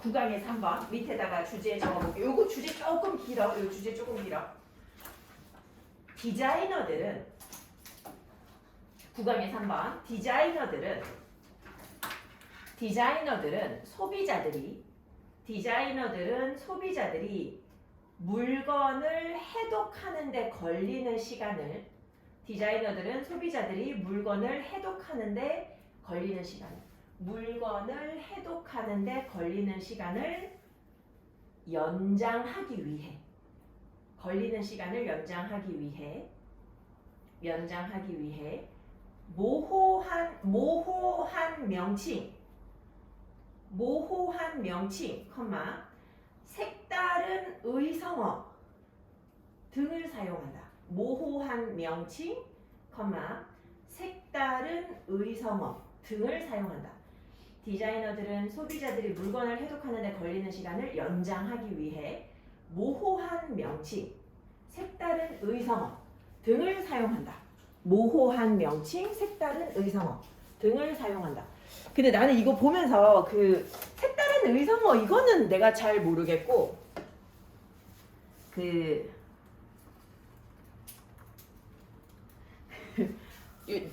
9강의 3번 밑에다가 주제 적어볼게요. 요거 주제 조금 길어. 요 주제 조금 길어. 디자이너들은 9강의 3번 디자이너들은 소비자들이 물건을 해독하는 데 걸리는 시간을 연장하기 위해 모호한 명칭, 색다른 의성어 등을 사용한다. 모호한 명칭, 색다른 의성어 등을 사용한다. 디자이너들은 소비자들이 물건을 해독하는 데 걸리는 시간을 연장하기 위해 모호한 명칭, 색다른 의성어 등을 사용한다. 근데 나는 이거 보면서 그 색다른 의성어 이거는 내가 잘 모르겠고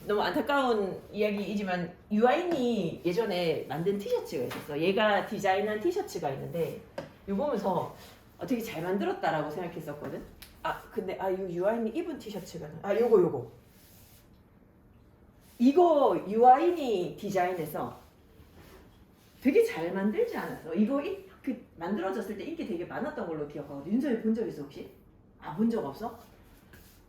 너무 안타까운 이야기이지만 유아인이 예전에 만든 티셔츠가 있었어. 얘가 디자인한 티셔츠가 있는데 이거 보면서 되게 잘 만들었다라고 생각했었거든. 근데 이 유아인이 입은 티셔츠가 요거 이거 유아인이 디자인해서 되게 잘 만들지 않았어? 이거 만들어졌을 때 인기 되게 많았던 걸로 기억하거든. 윤서이 본 적 있어 혹시? 본 적 없어?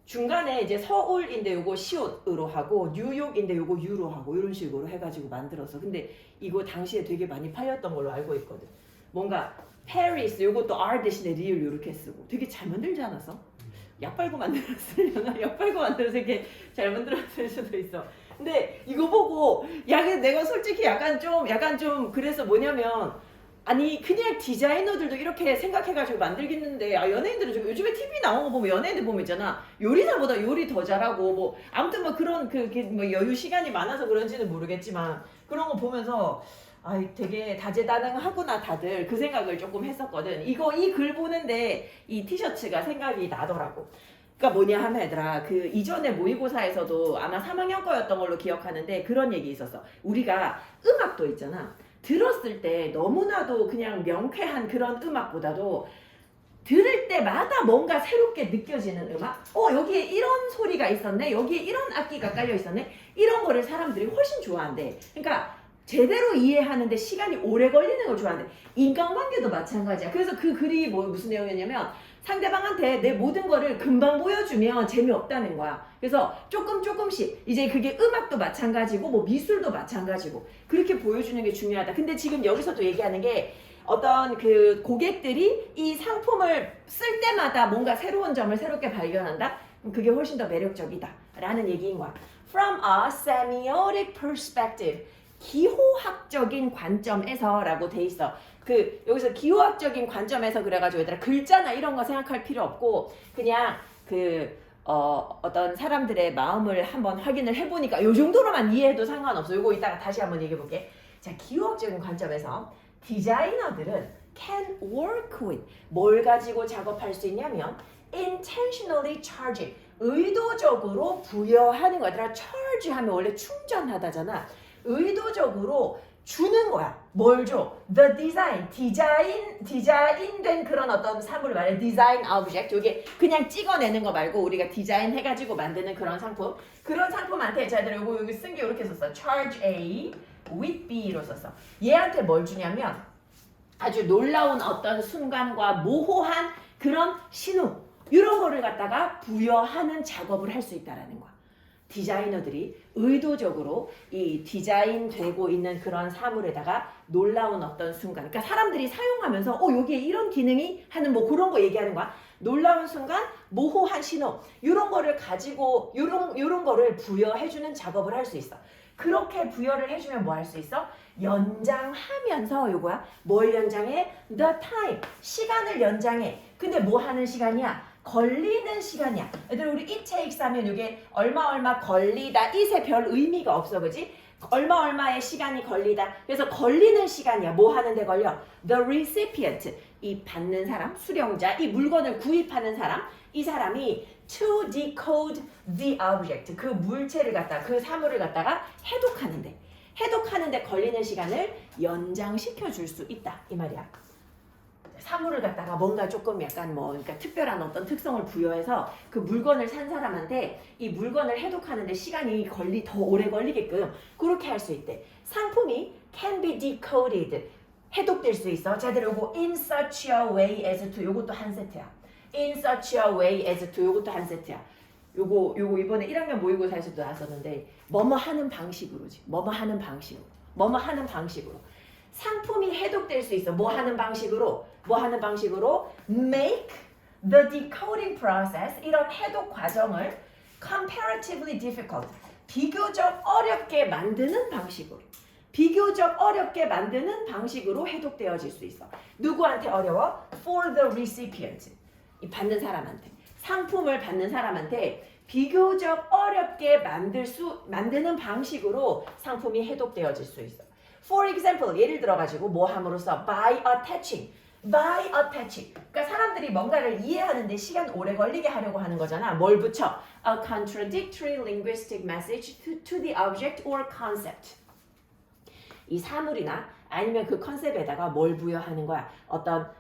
중간에 이제 서울인데 요거 시옷으로 하고 뉴욕인데 요거 유로 하고 이런 식으로 해가지고 만들었어. 근데 이거 당시에 되게 많이 팔렸던 걸로 알고 있거든. 뭔가 페리스 요것도 R 대신에 리을 요렇게 쓰고 되게 잘 만들지 않았어? 약 빨고 만들었으려나? 약 빨고 만들어서 이렇게 잘 만들었을 수도 있어. 근데 이거 보고 내가 솔직히 약간 좀 그래서 뭐냐면 그냥 디자이너들도 이렇게 생각해가지고 만들겠는데 연예인들은 좀 요즘에 TV 나온 거 보면 연예인들 보면 있잖아 요리사보다 요리 더 잘하고 뭐 아무튼 뭐 그런 뭐 여유 시간이 많아서 그런지는 모르겠지만 그런 거 보면서 되게 다재다능하구나 다들 그 생각을 조금 했었거든. 이 글 보는데 이 티셔츠가 생각이 나더라고. 그러니까 뭐냐 하면 얘들아 이전에 모의고사에서도 아마 3학년 거였던 걸로 기억하는데 그런 얘기 있었어. 우리가 음악도 있잖아. 들었을 때 너무나도 그냥 명쾌한 그런 음악보다도 들을 때마다 뭔가 새롭게 느껴지는 음악? 여기에 이런 소리가 있었네? 여기에 이런 악기가 깔려 있었네? 이런 거를 사람들이 훨씬 좋아한대. 그러니까 제대로 이해하는데 시간이 오래 걸리는 걸 좋아한대. 인간관계도 마찬가지야. 그래서 그 글이 무슨 내용이었냐면 상대방한테 내 모든 거를 금방 보여주면 재미없다는 거야. 그래서 조금씩 이제 그게 음악도 마찬가지고 뭐 미술도 마찬가지고 그렇게 보여주는 게 중요하다. 근데 지금 여기서도 얘기하는 게 어떤 그 고객들이 이 상품을 쓸 때마다 뭔가 새로운 점을 새롭게 발견한다? 그게 훨씬 더 매력적이다 라는 얘기인 거야. From a semiotic perspective 기호학적인 관점에서 라고 돼 있어. 여기서 기호학적인 관점에서 그래가지고 얘들아 글자나 이런 거 생각할 필요 없고 그냥 어떤 사람들의 마음을 한번 확인을 해보니까 요 정도로만 이해해도 상관없어. 요거 이따가 다시 한번 얘기해볼게. 자, 기호학적인 관점에서 디자이너들은 can work with 뭘 가지고 작업할 수 있냐면 intentionally charging 의도적으로 부여하는 거야. 얘들아 charge 하면 원래 충전하다잖아. 의도적으로 주는 거야. 뭘 줘? The design, 디자인된 그런 어떤 사물을 말해. design object. 이게 그냥 찍어내는 거 말고 우리가 디자인 해가지고 만드는 그런 상품. 그런 상품한테 자, 얘들아 여기 쓴 게 이렇게 썼어. charge A with B로 썼어. 얘한테 뭘 주냐면 아주 놀라운 어떤 순간과 모호한 그런 신호 이런 거를 갖다가 부여하는 작업을 할 수 있다라는 거야. 디자이너들이 의도적으로 이 디자인되고 있는 그런 사물에다가 놀라운 어떤 순간, 그러니까 사람들이 사용하면서 여기에 이런 기능이 하는 뭐 그런 거 얘기하는 거야. 놀라운 순간, 모호한 신호 이런 거를 가지고 이런 거를 부여해주는 작업을 할 수 있어. 그렇게 부여를 해주면 뭐 할 수 있어? 연장하면서 요거야. 뭘 연장해? The time. 시간을 연장해. 근데 뭐 하는 시간이야? 걸리는 시간이야. 얘들 우리 it takes 하면 이게 얼마 걸리다 it에 별 의미가 없어. 그지? 얼마의 시간이 걸리다. 그래서 걸리는 시간이야. 뭐 하는데 걸려? The recipient, 이 받는 사람, 수령자, 이 물건을 구입하는 사람, 이 사람이 to decode the object, 그 물체를 갖다가, 그 사물을 갖다가 해독하는데 걸리는 시간을 연장시켜 줄 수 있다. 이 말이야. 사물을 갖다가 뭔가 조금 약간 그러니까 특별한 어떤 특성을 부여해서 그 물건을 산 사람한테 이 물건을 해독하는데 시간이 더 오래 걸리게끔 그렇게 할 수 있대. 상품이 can be decoded, 해독될 수 있어. 자, 요거 in such a way as to, 요것도 한 세트야. in such a way as to, 요것도 한 세트야. 요거 이번에 1학년 모의고사에서도 나왔었는데 뭐뭐 하는 방식으로지. 뭐뭐 하는 방식으로. 상품이 해독될 수 있어. 뭐 하는 방식으로? make the decoding process, 이런 해독 과정을 comparatively difficult, 비교적 어렵게 만드는 방식으로 해독되어질 수 있어. 누구한테 어려워? for the recipient, 이 받는 사람한테. 상품을 받는 사람한테 비교적 어렵게 만드는 방식으로 상품이 해독되어질 수 있어. For example, 예를 들어가지고 뭐 함으로써 by attaching. 그러니까 사람들이 뭔가를 이해하는데 시간 오래 걸리게 하려고 하는 거잖아. 뭘 붙여? A contradictory linguistic message to the object or concept. 이 사물이나 아니면 그 컨셉에다가 뭘 부여하는 거야? 어떤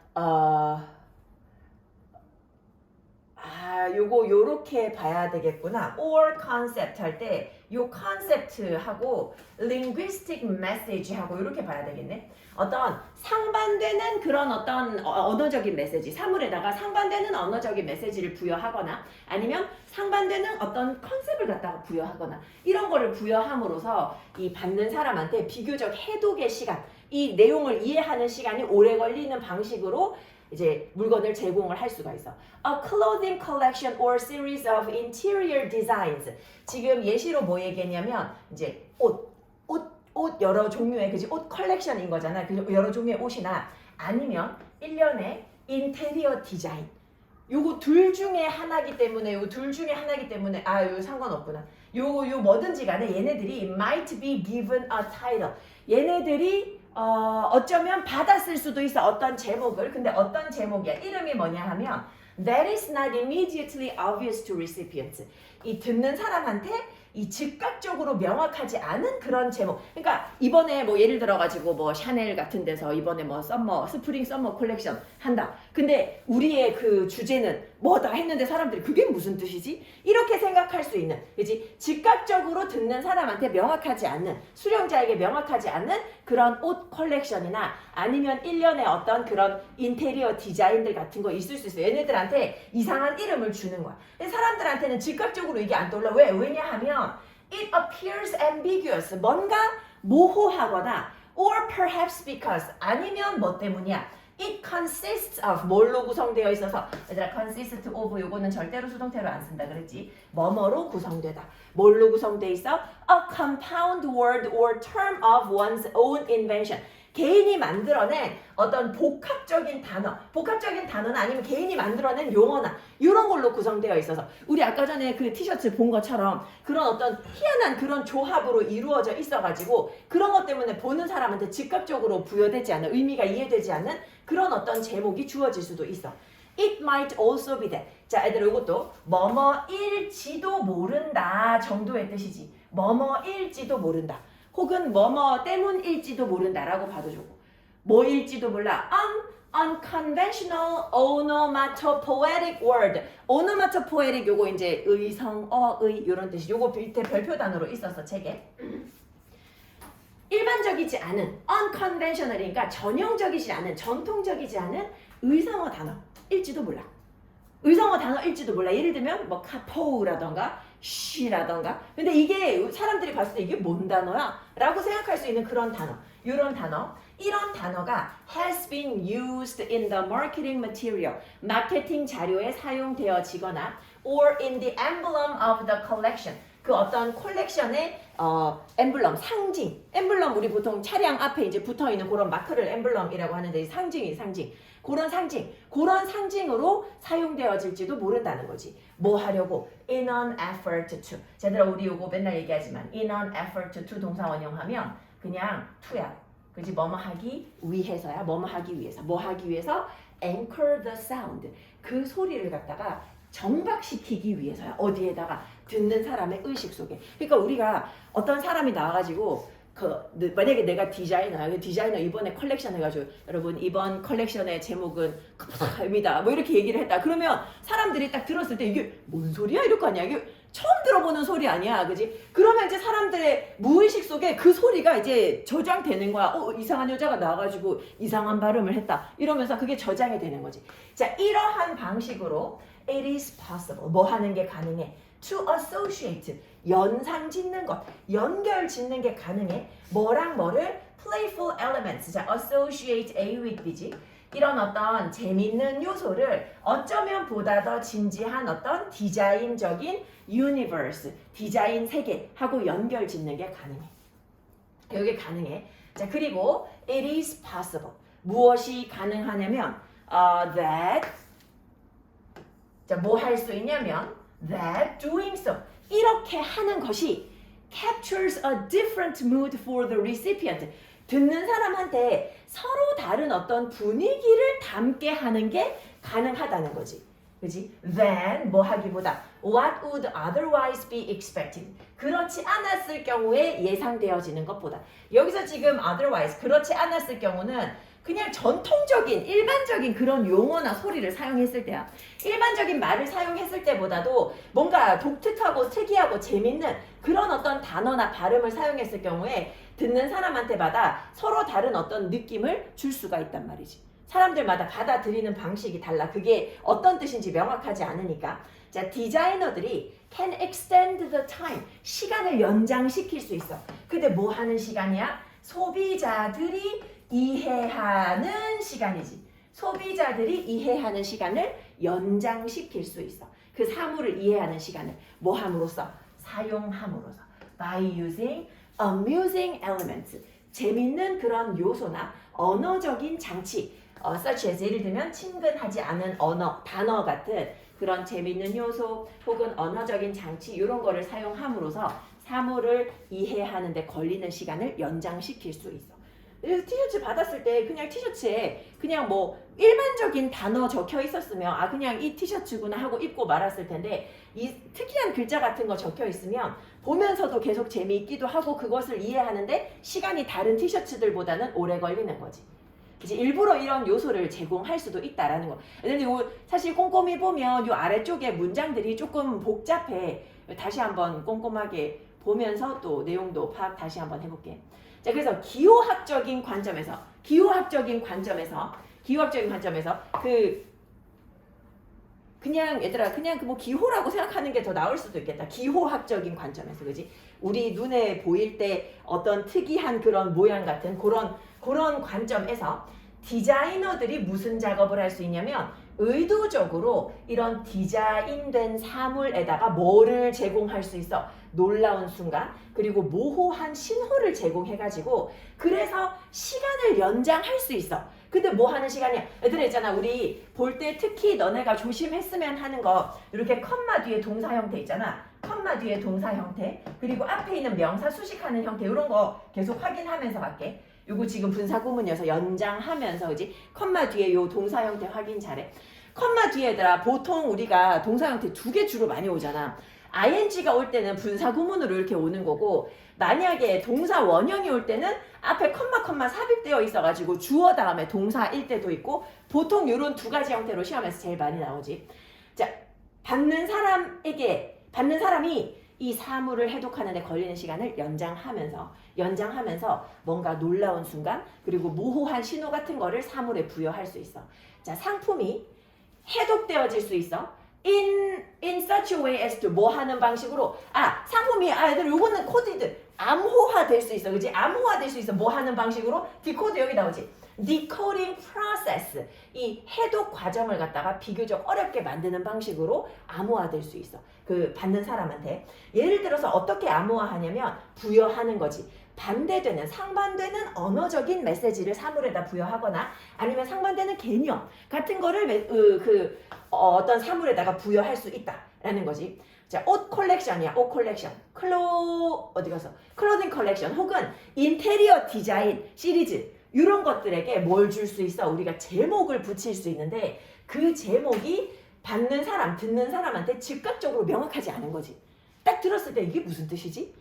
요렇게 봐야 되겠구나. or concept 할 때 요 concept하고 linguistic message하고 요렇게 봐야 되겠네. 어떤 상반되는 그런 어떤 언어적인 메시지, 사물에다가 상반되는 언어적인 메시지를 부여하거나 아니면 상반되는 어떤 컨셉을 갖다가 부여하거나 이런 거를 부여함으로써 이 받는 사람한테 비교적 해독의 시간, 이 내용을 이해하는 시간이 오래 걸리는 방식으로 이제 물건을 제공을 할 수가 있어. A clothing collection or series of interior designs. 지금 예시로 뭐 얘기했냐면 이제 옷 여러 종류의 그지 옷 컬렉션인 거잖아. 그 여러 종류의 옷이나 아니면 일련의 인테리어 디자인. 요거 둘 중에 하나기 때문에 요 상관없구나. 요 뭐든지 간에 얘네들이 might be given a title. 얘네들이 어쩌면 받았을 수도 있어. 어떤 제목을. 근데 어떤 제목이야? 이름이 뭐냐 하면 that is not immediately obvious to recipients. 이 듣는 사람한테 이 즉각적으로 명확하지 않은 그런 제목. 그러니까 이번에 뭐 예를 들어가지고 뭐 샤넬 같은 데서 이번에 뭐 스프링 썸머 콜렉션 한다. 근데 우리의 그 주제는 뭐다 했는데 사람들이 그게 무슨 뜻이지? 이렇게 생각할 수 있는, 그지? 즉각적으로 듣는 사람한테 명확하지 않는, 수령자에게 명확하지 않는 그런 옷 컬렉션이나 아니면 일련의 어떤 그런 인테리어 디자인들 같은 거 있을 수 있어. 얘네들한테 이상한 이름을 주는 거야. 근데 사람들한테는 즉각적으로 이게 안 떠올라. 왜냐하면 it appears ambiguous. 뭔가 모호하거나 or perhaps because 아니면 뭐 때문이야. It consists of 뭘로 구성되어 있어서 얘들아 consist of 요거는 절대로 수동태로 안 쓴다 그랬지. 뭐뭐로 구성되다. 뭘로 구성되어 있어? A compound word or term of one's own invention. 개인이 만들어낸 어떤 복합적인 단어는 아니면 개인이 만들어낸 용어나 이런 걸로 구성되어 있어서 우리 아까 전에 그 티셔츠 본 것처럼 그런 어떤 희한한 그런 조합으로 이루어져 있어가지고 그런 것 때문에 보는 사람한테 즉각적으로 부여되지 않는, 의미가 이해되지 않는 그런 어떤 제목이 주어질 수도 있어. It might also be that. 자, 애들 이것도 뭐뭐일지도 모른다 정도의 뜻이지. 뭐뭐일지도 모른다. 혹은 뭐뭐 때문일지도 모른다라고 봐도 좋고. 뭐일지도 몰라. Unconventional onomatopoetic word. onomatopoetic 요거 이제 의성어의 이런 뜻이. 요거 밑에 별표 단어로 있었어 책에. 일반적이지 않은 unconventional이니까 전형적이지 않은, 전통적이지 않은 의성어 단어일지도 몰라. 의성어 단어일지도 몰라. 예를 들면 뭐 카포우라던가 쉬라던가. 근데 이게 사람들이 봤을 때 이게 뭔 단어야? 라고 생각할 수 있는 그런 단어. 이런 단어가 has been used in the marketing material. 마케팅 자료에 사용되어지거나 or in the emblem of the collection. 그 어떤 콜렉션의 엠블럼, 상징. 엠블럼 우리 보통 차량 앞에 이제 붙어 있는 그런 마크를 엠블럼이라고 하는데 상징이 상징. 그런 상징. 그런 상징으로 사용되어질지도 모른다는 거지. 뭐 하려고? In an effort to. 제대로 우리 요거 맨날 얘기하지만 in an effort to 동사 원형하면 그냥 to야. 그지? 뭐뭐 하기 위해서야. 뭐뭐 하기 위해서. 뭐 하기 위해서? Anchor the sound. 그 소리를 갖다가 정박시키기 위해서야. 어디에다가? 듣는 사람의 의식 속에. 그러니까 우리가 어떤 사람이 나와가지고 만약에 내가 디자이너 이번에 컬렉션 해가지고 여러분 이번 컬렉션의 제목은 입니다. 뭐 이렇게 얘기를 했다. 그러면 사람들이 딱 들었을 때 이게 뭔 소리야? 이럴 거 아니야. 이게 처음 들어보는 소리 아니야. 그지? 그러면 이제 사람들의 무의식 속에 그 소리가 이제 저장되는 거야. 이상한 여자가 나와가지고 이상한 발음을 했다. 이러면서 그게 저장이 되는 거지. 자, 이러한 방식으로 it is possible. 뭐 하는 게 가능해? to associate. 연상 짓는 것, 연결 짓는 게 가능해. 뭐랑 뭐를? playful elements. 자, associate A with B지. 이런 어떤 재밌는 요소를 어쩌면 보다 더 진지한 어떤 디자인적인 universe, 디자인 세계하고 연결 짓는 게 가능해. 이게 가능해. 자, 그리고 it is possible. 무엇이 가능하냐면 that 자, 뭐 할 수 있냐면 that doing so. 이렇게 하는 것이 captures a different mood for the recipient. 듣는 사람한테 서로 다른 어떤 분위기를 담게 하는 게 가능하다는 거지. 그지? Then 뭐 하기보다 what would otherwise be expected. 그렇지 않았을 경우에 예상되어지는 것보다. 여기서 지금 otherwise 그렇지 않았을 경우는 그냥 전통적인 일반적인 그런 용어나 소리를 사용했을 때야. 일반적인 말을 사용했을 때보다도 뭔가 독특하고 특이하고 재밌는 그런 어떤 단어나 발음을 사용했을 경우에 듣는 사람한테마다 서로 다른 어떤 느낌을 줄 수가 있단 말이지. 사람들마다 받아들이는 방식이 달라. 그게 어떤 뜻인지 명확하지 않으니까. 자, 디자이너들이 can extend the time. 시간을 연장시킬 수 있어. 근데 뭐 하는 시간이야? 소비자들이 이해하는 시간이지. 소비자들이 이해하는 시간을 연장시킬 수 있어. 그 사물을 이해하는 시간을 뭐 함으로써? 사용함으로써. By using amusing elements. 재밌는 그런 요소나 언어적인 장치. such as 예를 들면 친근하지 않은 언어, 단어 같은 그런 재밌는 요소 혹은 언어적인 장치 이런 거를 사용함으로써 사물을 이해하는 데 걸리는 시간을 연장시킬 수 있어. 그래서 티셔츠 받았을 때 그냥 티셔츠에 그냥 뭐 일반적인 단어 적혀 있었으면 그냥 이 티셔츠구나 하고 입고 말았을 텐데 이 특이한 글자 같은 거 적혀 있으면 보면서도 계속 재미있기도 하고 그것을 이해하는데 시간이 다른 티셔츠들보다는 오래 걸리는 거지. 이제 일부러 이런 요소를 제공할 수도 있다라는 거. 근데 사실 꼼꼼히 보면 이 아래쪽에 문장들이 조금 복잡해. 다시 한번 꼼꼼하게 보면서 또 내용도 파악 다시 한번 해볼게. 자, 그래서 기호학적인 관점에서 그냥 얘들아 그냥 뭐 기호라고 생각하는 게 더 나을 수도 있겠다. 기호학적인 관점에서, 그지? 우리 눈에 보일 때 어떤 특이한 그런 모양 같은 그런 관점에서 디자이너들이 무슨 작업을 할 수 있냐면 의도적으로 이런 디자인된 사물에다가 뭐를 제공할 수 있어? 놀라운 순간 그리고 모호한 신호를 제공해가지고 그래서 시간을 연장할 수 있어. 근데 뭐 하는 시간이야? 얘들아 있잖아. 우리 볼 때 특히 너네가 조심했으면 하는 거 이렇게 컴마 뒤에 동사 형태 있잖아. 컴마 뒤에 동사 형태 그리고 앞에 있는 명사 수식하는 형태 이런 거 계속 확인하면서 갈게. 요거 지금 분사구문이어서 연장하면서 그지? 컴마 뒤에 요 동사 형태 확인 잘해. 컴마 뒤에더라 보통 우리가 동사 형태 두 개 주로 많이 오잖아. ing가 올 때는 분사구문으로 이렇게 오는 거고 만약에 동사 원형이 올 때는 앞에 컴마 삽입되어 있어가지고 주어 다음에 동사일 때도 있고 보통 이런 두 가지 형태로 시험에서 제일 많이 나오지. 자, 받는 사람이 이 사물을 해독하는 데 걸리는 시간을 연장하면서 뭔가 놀라운 순간 그리고 모호한 신호 같은 거를 사물에 부여할 수 있어. 자, 상품이 해독되어질 수 있어. in such a way as to 뭐 하는 방식으로 상품이 얘들 요거는 코디드 암호화 될 수 있어. 그지? 암호화 될 수 있어. 뭐 하는 방식으로? 디코드 여기 나오지. decoding process, 이 해독 과정을 갖다가 비교적 어렵게 만드는 방식으로 암호화될 수 있어. 그 받는 사람한테. 예를 들어서 어떻게 암호화하냐면 부여하는 거지. 반대되는, 상반되는 언어적인 메시지를 사물에다 부여하거나 아니면 상반되는 개념 같은 거를 어떤 사물에다가 부여할 수 있다라는 거지. 자, 옷 컬렉션이야. 옷 컬렉션. 어디 가서? 클로징 컬렉션 혹은 인테리어 디자인 시리즈 이런 것들에게 뭘 줄 수 있어? 우리가 제목을 붙일 수 있는데 그 제목이 받는 사람, 듣는 사람한테 즉각적으로 명확하지 않은 거지. 딱 들었을 때 이게 무슨 뜻이지?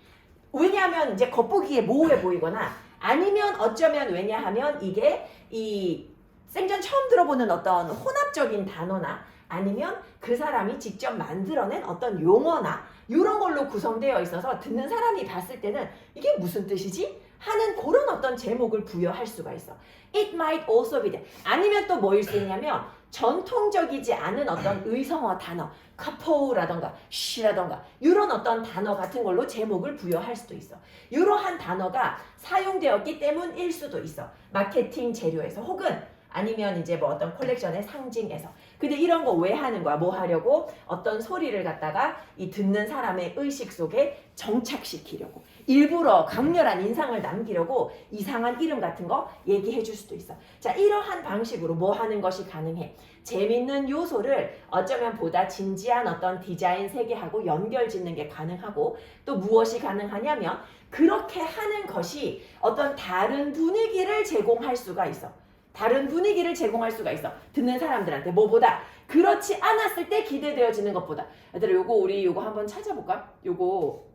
왜냐하면 이제 겉보기에 모호해 보이거나 아니면 어쩌면 왜냐하면 이게 이 생전 처음 들어보는 어떤 혼합적인 단어나 아니면 그 사람이 직접 만들어낸 어떤 용어나 이런 걸로 구성되어 있어서 듣는 사람이 봤을 때는 이게 무슨 뜻이지? 하는 그런 어떤 제목을 부여할 수가 있어. It might also be that. 아니면 또 뭐일 수 있냐면 전통적이지 않은 어떤 의성어 단어, couple 라던가 she라던가 이런 어떤 단어 같은 걸로 제목을 부여할 수도 있어. 이러한 단어가 사용되었기 때문일 수도 있어. 마케팅 재료에서 혹은 아니면 이제 뭐 어떤 컬렉션의 상징에서. 근데 이런 거 왜 하는 거야? 뭐 하려고? 어떤 소리를 갖다가 이 듣는 사람의 의식 속에 정착시키려고. 일부러 강렬한 인상을 남기려고 이상한 이름 같은 거 얘기해 줄 수도 있어. 자, 이러한 방식으로 뭐 하는 것이 가능해? 재밌는 요소를 어쩌면 보다 진지한 어떤 디자인 세계하고 연결 짓는 게 가능하고 또 무엇이 가능하냐면 그렇게 하는 것이 어떤 다른 분위기를 제공할 수가 있어. 다른 분위기를 제공할 수가 있어. 듣는 사람들한테 뭐보다 그렇지 않았을 때 기대되어지는 것보다. 얘들아 우리 요거 한번 찾아볼까? 요거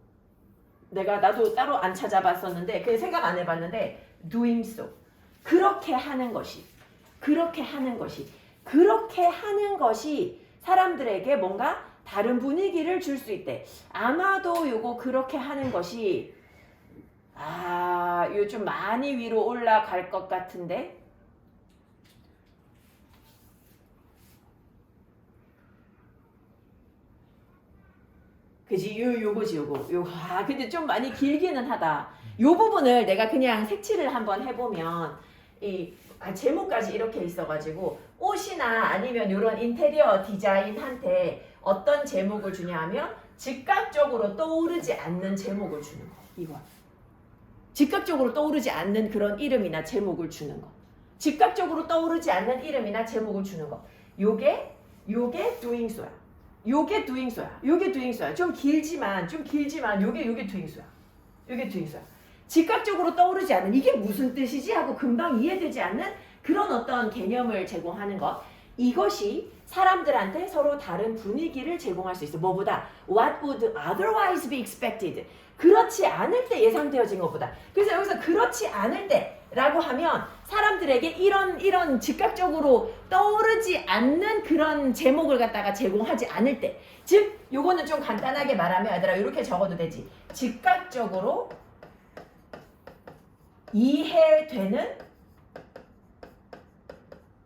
나도 따로 안 찾아봤었는데 그 생각 안 해봤는데 doing so. 그렇게 하는 것이 사람들에게 뭔가 다른 분위기를 줄 수 있대. 아마도 요거 그렇게 하는 것이 요 좀 많이 위로 올라갈 것 같은데 그지? 요거지 요거. 근데 좀 많이 길기는 하다. 요 부분을 내가 그냥 색칠을 한번 해보면 제목까지 이렇게 있어가지고 옷이나 아니면 이런 인테리어 디자인한테 어떤 제목을 주냐 하면 즉각적으로 떠오르지 않는 제목을 주는 거. 이거. 즉각적으로 떠오르지 않는 그런 이름이나 제목을 주는 거. 즉각적으로 떠오르지 않는 이름이나 제목을 주는 거. 요게 doing so야. 요게 doing so야. 좀 길지만 요게 doing so야. 즉각적으로 떠오르지 않는 이게 무슨 뜻이지 하고 금방 이해되지 않는 그런 어떤 개념을 제공하는 것. 이것이 사람들한테 서로 다른 분위기를 제공할 수 있어. 뭐보다 what would otherwise be expected. 그렇지 않을 때 예상되어진 것보다. 그래서 여기서 그렇지 않을 때라고 하면 사람들에게 이런 즉각적으로 떠오르지 않는 그런 제목을 갖다가 제공하지 않을 때. 즉 요거는 좀 간단하게 말하면 얘들아 이렇게 적어도 되지. 즉각적으로 이해되는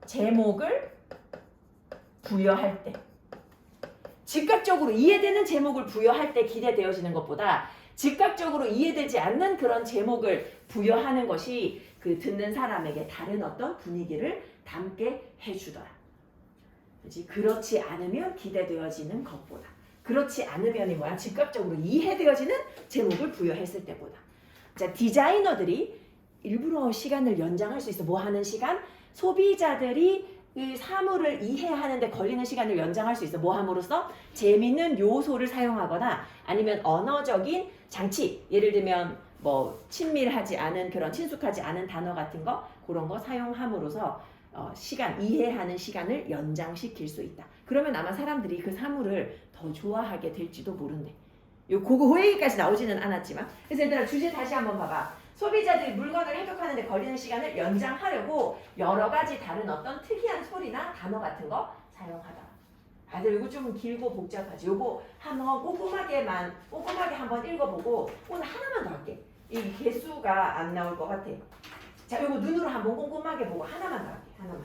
제목을 부여할 때. 즉각적으로 이해되는 제목을 부여할 때 기대되어지는 것보다 즉각적으로 이해되지 않는 그런 제목을 부여하는 것이 그 듣는 사람에게 다른 어떤 분위기를 담게 해주더라. 그렇지 않으면 기대되어지는 것보다. 그렇지 않으면이 뭐야? 즉각적으로 이해되어지는 제목을 부여했을 때보다. 자, 디자이너들이 일부러 시간을 연장할 수 있어. 뭐 하는 시간? 소비자들이 이 사물을 이해하는데 걸리는 시간을 연장할 수 있어. 뭐 함으로써? 재미있는 요소를 사용하거나 아니면 언어적인 장치, 예를 들면 뭐 친밀하지 않은 그런 친숙하지 않은 단어 같은 거 그런 거 사용함으로써 이해하는 시간을 연장시킬 수 있다. 그러면 아마 사람들이 그 사물을 더 좋아하게 될지도 모른대. 그거 얘기까지 나오지는 않았지만. 그래서 얘들아 주제 다시 한번 봐봐. 소비자들이 물건을 해독하는데 걸리는 시간을 연장하려고 여러 가지 다른 어떤 특이한 소리나 단어 같은 거 사용하다. 아들 이거 좀 길고 복잡하지. 요거 한번 꼼꼼하게 한번 읽어보고 오늘 하나만 더 할게. 이 개수가 안 나올 것 같아. 자, 요거 눈으로 한번 꼼꼼하게 보고 하나만 더 할게. 하나만.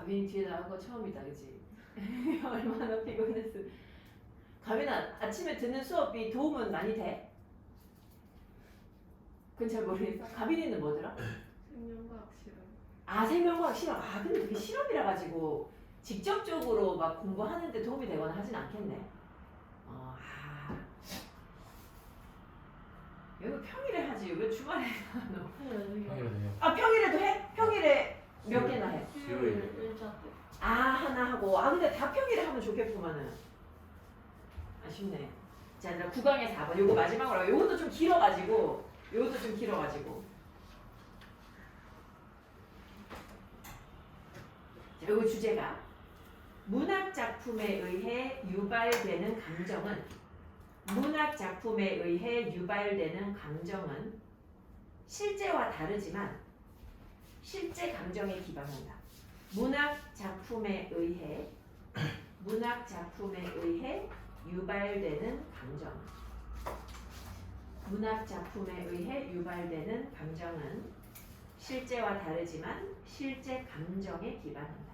가빈이 뒤에 나온 거 처음이다, 그치? 얼마나 피곤했어. 가빈아, 아침에 듣는 수업이 도움은 많이 돼? 그건 잘 모르겠어. 가빈이는 뭐더라? 생명과학 실험. 아, 생명과학 실험. 아, 근데 그게 실험이라 가지고 직접적으로 막 공부하는데 도움이 되거나 하진 않겠네. 이거 평일에 하지. 왜 주말에 하노? 평일에도요. 아, 평일에도 해? 평일에 몇 개나 해? 수요일 1차 때. 아, 하나 하고. 아, 근데 다 평일에 하면 좋겠구만은. 아쉽네. 자, 그럼 9강에 4번. 요거 마지막으로 하고. 요것도 좀 길어가지고. 자, 요거 주제가 문학 작품에 의해 유발되는 감정은 문학 작품에 의해 유발되는 감정은 실제와 다르지만 실제 감정에 기반한다. 문학 작품에 의해 유발되는 감정. 문학 작품에 의해 유발되는 감정은 실제와 다르지만 실제 감정에 기반한다.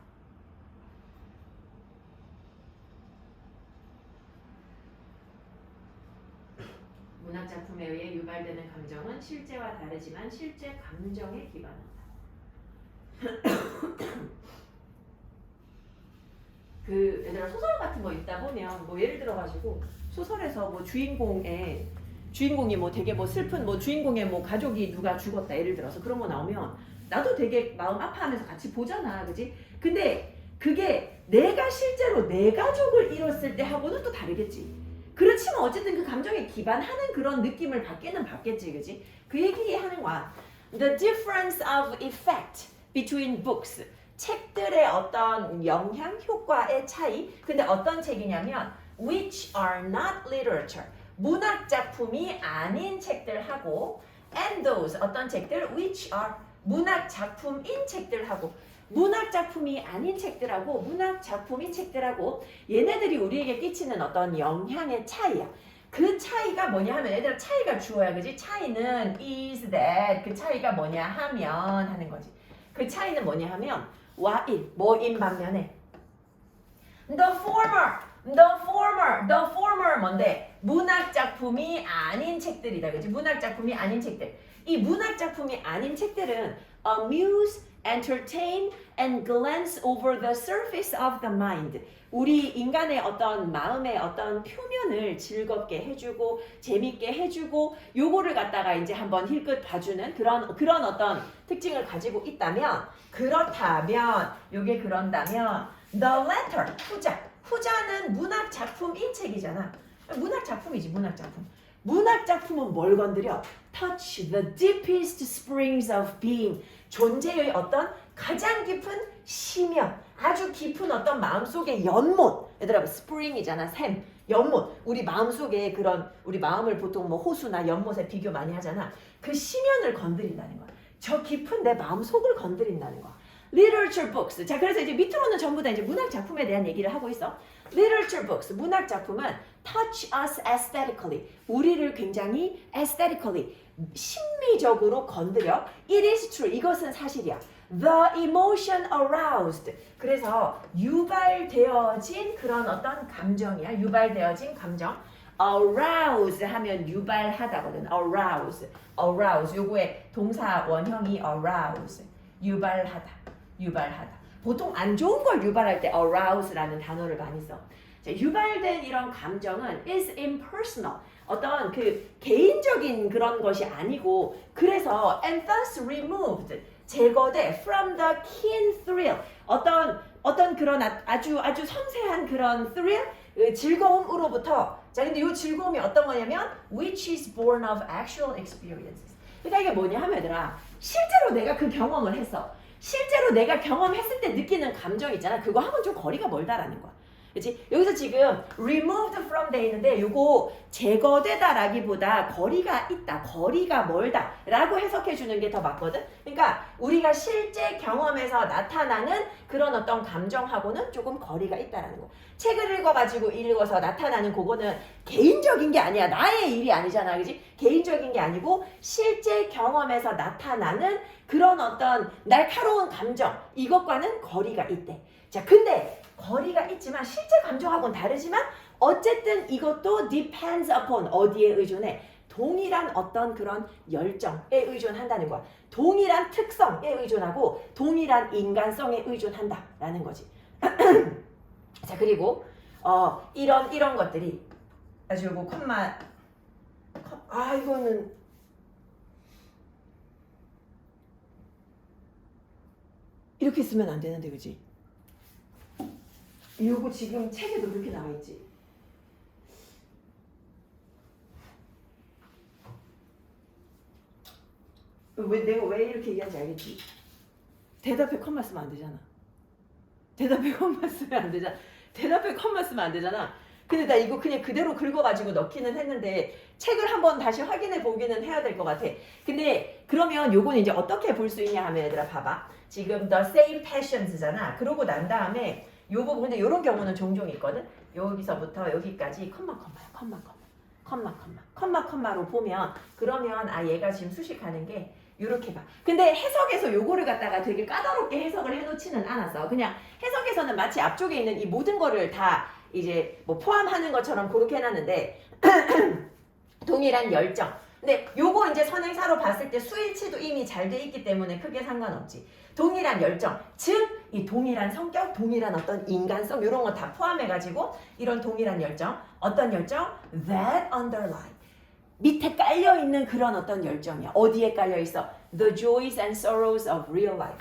문학 작품에 의해 유발되는 감정은 실제와 다르지만 실제 감정에 기반한다. 그 얘들아 소설 같은 거 읽다 보면 뭐 예를 들어 가지고 소설에서 뭐 주인공이 뭐 되게 뭐 슬픈 뭐 주인공의 뭐 가족이 누가 죽었다 예를 들어서 그런 거 나오면 나도 되게 마음 아파하면서 같이 보잖아, 그지? 근데 그게 내가 실제로 내 가족을 잃었을 때 하고는 또 다르겠지. 그렇지만 어쨌든 그 감정에 기반하는 그런 느낌을 받기는 받겠지, 그지? 그 얘기하는 거야. The difference of effect between books. 책들의 어떤 영향, 효과의 차이. 근데 어떤 책이냐면 which are not literature. 문학 작품이 아닌 책들하고 and those 어떤 책들 which are 문학 작품인 책들하고 문학 작품이 아닌 책들하고 문학 작품인 책들하고 얘네들이 우리에게 끼치는 어떤 영향의 차이야. 그 차이가 뭐냐 하면 얘들아 차이가 주어야, 그지? 차이는 is that 그 차이가 뭐냐 하면 하는 거지. 그 차이는 뭐냐 하면 what 뭐인 반면에 the former 뭔데? 문학 작품이 아닌 책들이다, 그지? 문학 작품이 아닌 책들. 이 문학 작품이 아닌 책들은 amuse, entertain, and glance over the surface of the mind. 우리 인간의 어떤 마음의 어떤 표면을 즐겁게 해주고 재밌게 해주고 요거를 갖다가 이제 한번 힐끗 봐주는 그런 어떤 특징을 가지고 있다면 그렇다면 요게 그런다면 the latter 후자는 문학 작품인 책이잖아. 문학 작품이지 문학 작품. 문학 작품은 뭘 건드려? Touch the deepest springs of being. 존재의 어떤 가장 깊은 심연, 아주 깊은 어떤 마음속의 연못. 얘들아, spring이잖아, 샘, 연못. 우리 마음속에 그런 우리 마음을 보통 뭐 호수나 연못에 비교 많이 하잖아. 그 심연을 건드린다는 거야. 저 깊은 내 마음속을 건드린다는 거야. Literature books. 자, 그래서 이제 밑으로는 전부 다 이제 문학 작품에 대한 얘기를 하고 있어. Literature books. 문학 작품은 touch us aesthetically. 우리를 굉장히 aesthetically. 심미적으로 건드려. It is true. 이것은 사실이야. The emotion aroused. 그래서 유발되어진 그런 어떤 감정이야. 유발되어진 감정. arouse 하면 유발하다거든. arouse. 요거의 동사 원형이 arouse. 유발하다. 보통 안 좋은 걸 유발할 때 arouse라는 단어를 많이 써. 자, 유발된 이런 감정은 is impersonal. 어떤 그 개인적인 그런 것이 아니고 그래서 and thus removed. 제거돼 from the keen thrill. 어떤 그런 아주 섬세한 그런 thrill, 즐거움으로부터. 자, 근데 이 즐거움이 어떤 거냐면 which is born of actual experiences. 그러니까 이게 뭐냐 하면 얘들아, 실제로 내가 그 경험을 했어. 실제로 내가 경험했을 때 느끼는 감정 있잖아. 그거 하고는 좀 거리가 멀다라는 거야. 그치? 여기서 지금 removed from 돼 있는데 요거 제거되다라기보다 거리가 있다, 거리가 멀다 라고 해석해 주는 게 더 맞거든. 그러니까 우리가 실제 경험에서 나타나는 그런 어떤 감정하고는 조금 거리가 있다라는 거. 책을 읽어서 나타나는 그거는 개인적인 게 아니야. 나의 일이 아니잖아. 그지? 개인적인 게 아니고 실제 경험에서 나타나는 그런 어떤 날카로운 감정, 이것과는 거리가 있대. 자, 근데 거리가 있지만 실제 감정하고는 다르지만 어쨌든 이것도 depends upon 어디에 의존해? 동일한 어떤 그런 열정에 의존한다는 거야. 동일한 특성에 의존하고 동일한 인간성에 의존한다라는 거지. 자, 그리고 이런 것들이 아주 요거 이거는 이렇게 쓰면 안 되는데, 그지? 요거 지금 책에도 그렇게 나와 있지. 내가 왜 이렇게 얘기하는지 알겠지? 대답에 컴마 쓰면 안 되잖아. 대답에 컴마 쓰면 안 되잖아. 대답에 컴마 쓰면 안 되잖아. 근데 나 이거 그냥 그대로 긁어가지고 넣기는 했는데 책을 한번 다시 확인해 보기는 해야 될 것 같아. 근데 그러면 요거는 이제 어떻게 볼 수 있냐 하면 얘들아 봐봐. 지금 the same passions잖아. 그러고 난 다음에 요 부분, 근데 요런 경우는 종종 있거든. 여기서부터 여기까지 컴마로 보면 그러면 얘가 지금 수식하는 게 요렇게 봐. 근데 해석에서 요거를 갖다가 되게 까다롭게 해석을 해놓지는 않았어. 그냥 해석에서는 마치 앞쪽에 있는 이 모든 거를 다 이제 뭐 포함하는 것처럼 그렇게 해놨는데 동일한 열정. 근데 요거 이제 선행사로 봤을 때 수일치도 이미 잘 돼 있기 때문에 크게 상관없지. 동일한 열정, 즉 이 동일한 성격, 동일한 어떤 인간성 이런 거 다 포함해가지고 이런 동일한 열정, 어떤 열정? That underlie. 밑에 깔려있는 그런 어떤 열정이야. 어디에 깔려있어? The joys and sorrows of real life.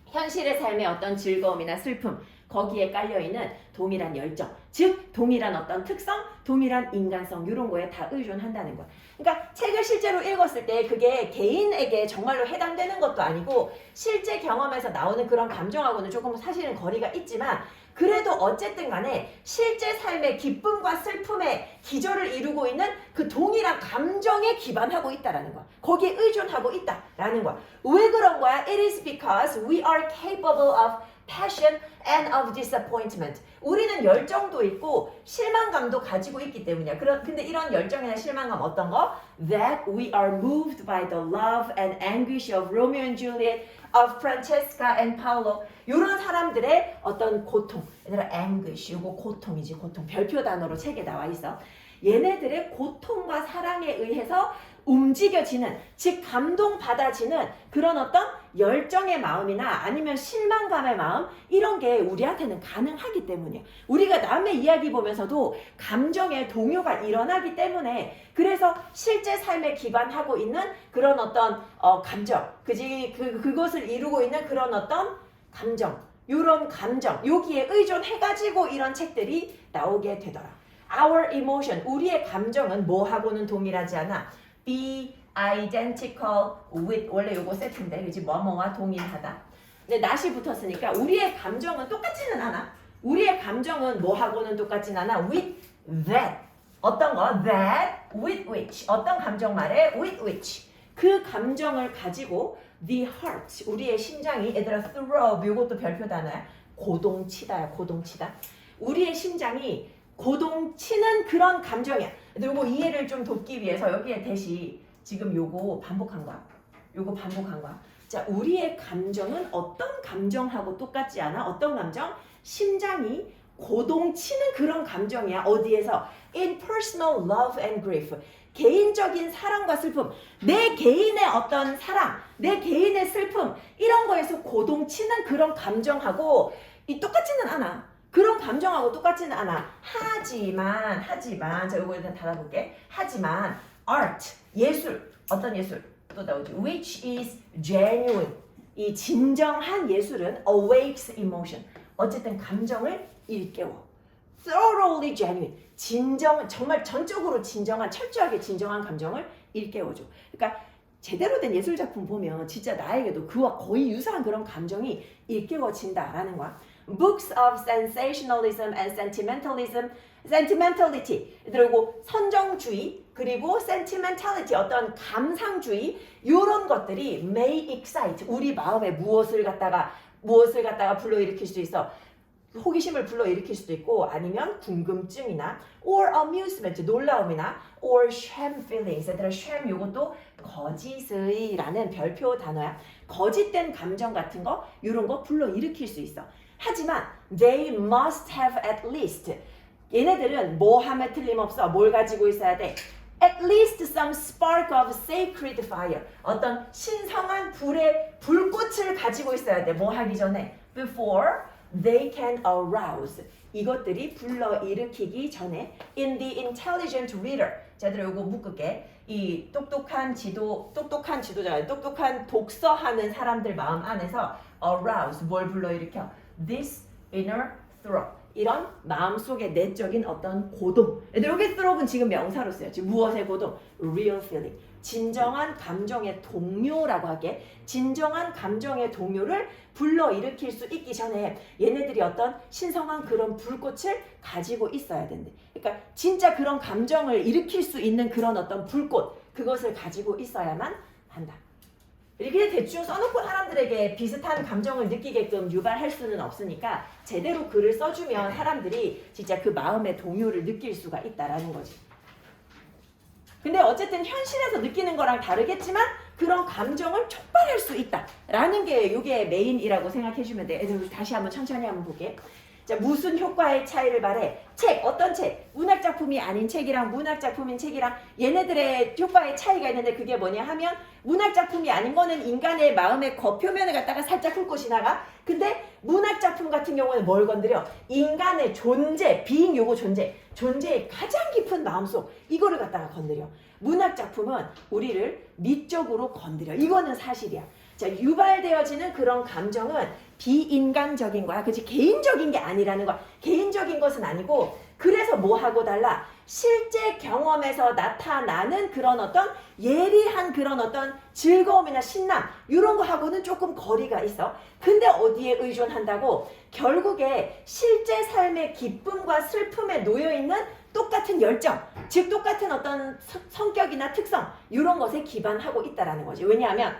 현실의 삶의 어떤 즐거움이나 슬픔, 거기에 깔려있는 동일한 열정, 즉 동일한 어떤 특성, 동일한 인간성 이런 거에 다 의존한다는 거야. 그러니까 책을 실제로 읽었을 때 그게 개인에게 정말로 해당되는 것도 아니고 실제 경험에서 나오는 그런 감정하고는 조금 사실은 거리가 있지만 그래도 어쨌든 간에 실제 삶의 기쁨과 슬픔의 기저를 이루고 있는 그 동일한 감정에 기반하고 있다라는 거야. 거기에 의존하고 있다라는 거야. 왜 그런 거야? It is because we are capable of passion and of disappointment. 우리는 열정도 있고 실망감도 가지고 있기 때문이야. 근데 이런 열정이나 실망감 어떤 거? That we are moved by the love and anguish of Romeo and Juliet, of Francesca and Paolo. 이런 사람들의 어떤 고통. 얘들아 anguish, 이거 고통이지 고통. 별표 단어로 책에 나와 있어. 얘네들의 고통과 사랑에 의해서 움직여지는, 즉 감동받아지는 그런 어떤 열정의 마음이나 아니면 실망감의 마음, 이런 게 우리한테는 가능하기 때문이야. 우리가 남의 이야기 보면서도 감정의 동요가 일어나기 때문에, 그래서 실제 삶에 기반하고 있는 그런 어떤 감정, 그것을 이루고 있는 그런 어떤 감정, 이런 감정, 여기에 의존해가지고 이런 책들이 나오게 되더라. Our emotion, 우리의 감정은 뭐하고는 동일하지 않아. Be identical with, 원래 요거 세트인데 그지? 뭐뭐와 동일하다. 근데 not이 붙었으니까 우리의 감정은 똑같지는 않아. 우리의 감정은 뭐하고는 똑같지는 않아. With that. 어떤 거? That with which. 어떤 감정 말해? With which. 그 감정을 가지고 the heart, 우리의 심장이, 얘들아 throb, 요것도 별표 단어야. 고동치다야, 고동치다. 우리의 심장이 고동치는 그런 감정이야. 요거 이해를 좀 돕기 위해서 여기에 대시 지금 요거 반복한 거야. 요거 반복한 거야. 자, 우리의 감정은 어떤 감정하고 똑같지 않아? 어떤 감정? 심장이 고동치는 그런 감정이야. 어디에서? In personal love and grief. 개인적인 사랑과 슬픔. 내 개인의 어떤 사랑, 내 개인의 슬픔, 이런 거에서 고동치는 그런 감정하고 똑같지는 않아. 그런 감정하고 똑같지는 않아. 하지만 자 이거 일단 닫아볼게. 하지만 art, 예술, 어떤 예술 또 나오지. Which is genuine, 이 진정한 예술은 awakes emotion, 어쨌든 감정을 일깨워. Thoroughly genuine, 정말 전적으로 진정한, 철저하게 진정한 감정을 일깨워줘. 그러니까 제대로 된 예술 작품 보면 진짜 나에게도 그와 거의 유사한 그런 감정이 일깨워진다라는 거야. books of sensationalism and sentimentality. 그리고 선정주의 그리고 sentimentality 어떤 감상주의 이런 것들이 may excite 우리 마음에 무엇을 갖다가 불러일으킬 수 있어. 호기심을 불러일으킬 수도 있고 아니면 궁금증이나 or amusement 놀라움이나 or shame feelings 얘들아 shame 이것도 거짓의라는 별표 단어야. 거짓된 감정 같은 거 이런 거 불러일으킬 수 있어. 하지만 they must have at least 얘네들은 뭐 하면 틀림없어. 뭘 가지고 있어야 돼? At least some spark of sacred fire. 어떤 신성한 불의 불꽃을 가지고 있어야 돼. 뭐 하기 전에? Before they can arouse. 이것들이 불러일으키기 전에 in the intelligent reader. 자, 요거 묶을게. 이 똑똑한 독서하는 사람들 마음 안에서 arouse 뭘 불러일으켜? This inner throb. 이런 마음속의 내적인 어떤 고동. 여기 throb은 지금 명사로 써요. 지금 무엇의 고동? Real feeling. 진정한 감정의 동요라고 할게. 진정한 감정의 동요를 불러일으킬 수 있기 전에 얘네들이 어떤 신성한 그런 불꽃을 가지고 있어야 된대. 그러니까 진짜 그런 감정을 일으킬 수 있는 그런 어떤 불꽃 그것을 가지고 있어야만 한다. 이렇게 대충 써놓고 사람들에게 비슷한 감정을 느끼게끔 유발할 수는 없으니까 제대로 글을 써주면 사람들이 진짜 그 마음의 동요를 느낄 수가 있다라는 거지. 근데 어쨌든 현실에서 느끼는 거랑 다르겠지만 그런 감정을 촉발할 수 있다라는 게 이게 메인이라고 생각해주면 돼. 다시 한번 천천히 한번 볼게. 자, 무슨 효과의 차이를 말해? 책, 어떤 책? 문학작품이 아닌 책이랑 문학작품인 책이랑 얘네들의 효과의 차이가 있는데 그게 뭐냐 하면 문학작품이 아닌 거는 인간의 마음의 겉표면을 갖다가 살짝 훑고 지나가. 근데 문학작품 같은 경우는 뭘 건드려? 인간의 존재, being 요거 존재의 가장 깊은 마음속 이거를 갖다가 건드려. 문학작품은 우리를 미적으로 건드려. 이거는 사실이야. 자, 유발되어지는 그런 감정은 비인간적인 거야. 그치? 개인적인 게 아니라는 거야. 개인적인 것은 아니고 그래서 뭐하고 달라? 실제 경험에서 나타나는 그런 어떤 예리한 그런 어떤 즐거움이나 신남 이런 거하고는 조금 거리가 있어. 근데 어디에 의존한다고? 결국에 실제 삶의 기쁨과 슬픔에 놓여있는 똑같은 열정, 즉 똑같은 어떤 성격이나 특성 이런 것에 기반하고 있다라는 거지. 왜냐하면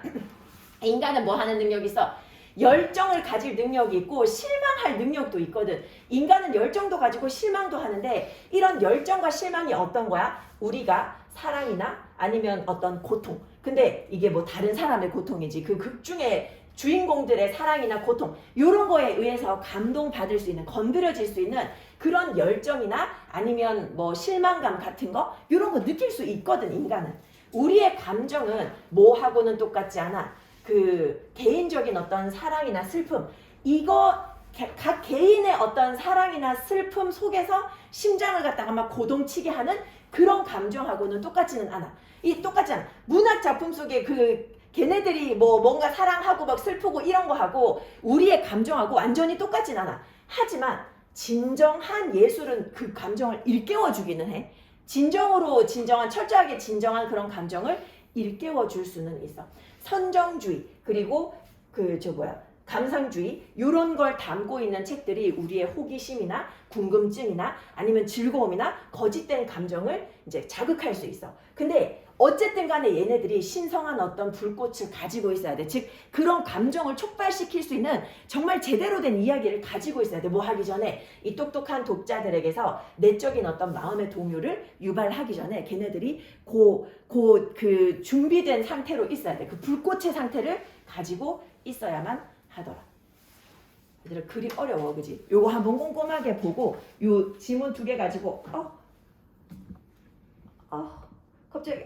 인간은 뭐 하는 능력이 있어? 열정을 가질 능력이 있고 실망할 능력도 있거든. 인간은 열정도 가지고 실망도 하는데 이런 열정과 실망이 어떤 거야? 우리가 사랑이나 아니면 어떤 고통. 근데 이게 뭐 다른 사람의 고통이지. 그 극 중에 주인공들의 사랑이나 고통 이런 거에 의해서 감동받을 수 있는 건드려질 수 있는 그런 열정이나 아니면 뭐 실망감 같은 거 이런 거 느낄 수 있거든. 인간은. 우리의 감정은 뭐하고는 똑같지 않아. 그 개인적인 어떤 사랑이나 슬픔 이거 각 개인의 어떤 사랑이나 슬픔 속에서 심장을 갖다가 막 고동치게 하는 그런 감정하고는 똑같지는 않아. 똑같지 않아. 문학 작품 속에 그 걔네들이 뭐 뭔가 사랑하고 막 슬프고 이런 거 하고 우리의 감정하고 완전히 똑같진 않아. 하지만 진정한 예술은 그 감정을 일깨워 주기는 해. 진정한 철저하게 진정한 그런 감정을 일깨워 줄 수는 있어. 선정주의 그리고 감상주의 이런 걸 담고 있는 책들이 우리의 호기심이나 궁금증이나 아니면 즐거움이나 거짓된 감정을 이제 자극할 수 있어. 근데 어쨌든 간에 얘네들이 신성한 어떤 불꽃을 가지고 있어야 돼. 즉 그런 감정을 촉발시킬 수 있는 정말 제대로 된 이야기를 가지고 있어야 돼. 뭐 하기 전에 이 똑똑한 독자들에게서 내적인 어떤 마음의 동요를 유발하기 전에 걔네들이 그 준비된 상태로 있어야 돼. 그 불꽃의 상태를 가지고 있어야만 하더라. 얘들아 글이 어려워, 그지? 요거 한번 꼼꼼하게 보고 요 지문 2개 가지고 갑자기